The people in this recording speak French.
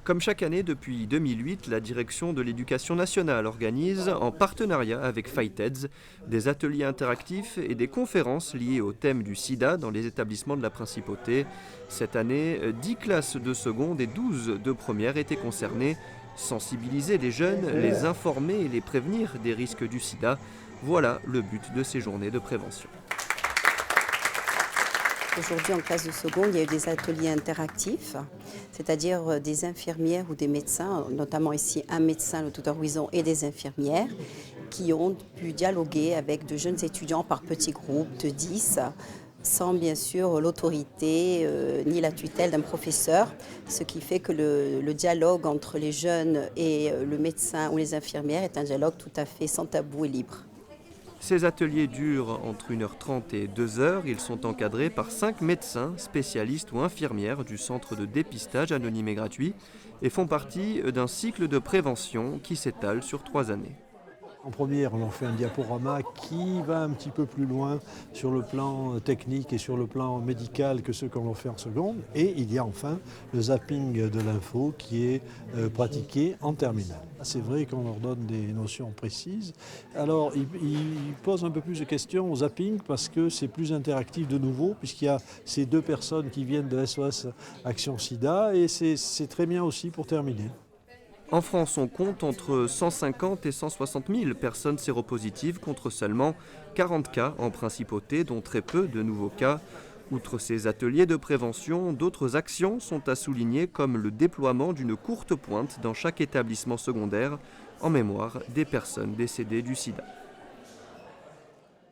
Comme chaque année depuis 2008, la direction de l'éducation nationale organise, en partenariat avec Fighteds, des ateliers interactifs et des conférences liées au thème du sida dans les établissements de la Principauté. Cette année, 10 classes de seconde et 12 de première étaient concernées. Sensibiliser les jeunes, les informer et les prévenir des risques du sida, voilà le but de ces journées de prévention. Aujourd'hui, en classe de seconde, il y a eu des ateliers interactifs, c'est-à-dire des infirmières ou des médecins, notamment ici un médecin, le tuteur Wison, et des infirmières, qui ont pu dialoguer avec de jeunes étudiants par petits groupes de 10, sans bien sûr l'autorité ni la tutelle d'un professeur, ce qui fait que le dialogue entre les jeunes et le médecin ou les infirmières est un dialogue tout à fait sans tabou et libre. Ces ateliers durent entre 1h30 et 2h. Ils sont encadrés par 5 médecins, spécialistes ou infirmières du centre de dépistage anonyme et gratuit et font partie d'un cycle de prévention qui s'étale sur 3 années. En première, on leur fait un diaporama qui va un petit peu plus loin sur le plan technique et sur le plan médical que ce qu'on leur fait en seconde. Et il y a enfin le zapping de l'info qui est pratiqué en terminale. C'est vrai qu'on leur donne des notions précises. Alors, ils posent un peu plus de questions au zapping parce que c'est plus interactif de nouveau, puisqu'il y a ces 2 personnes qui viennent de SOS Action Sida, et c'est très bien aussi pour terminer. En France, on compte entre 150 et 160 000 personnes séropositives contre seulement 40 cas en Principauté, dont très peu de nouveaux cas. Outre ces ateliers de prévention, d'autres actions sont à souligner comme le déploiement d'une courte pointe dans chaque établissement secondaire en mémoire des personnes décédées du sida.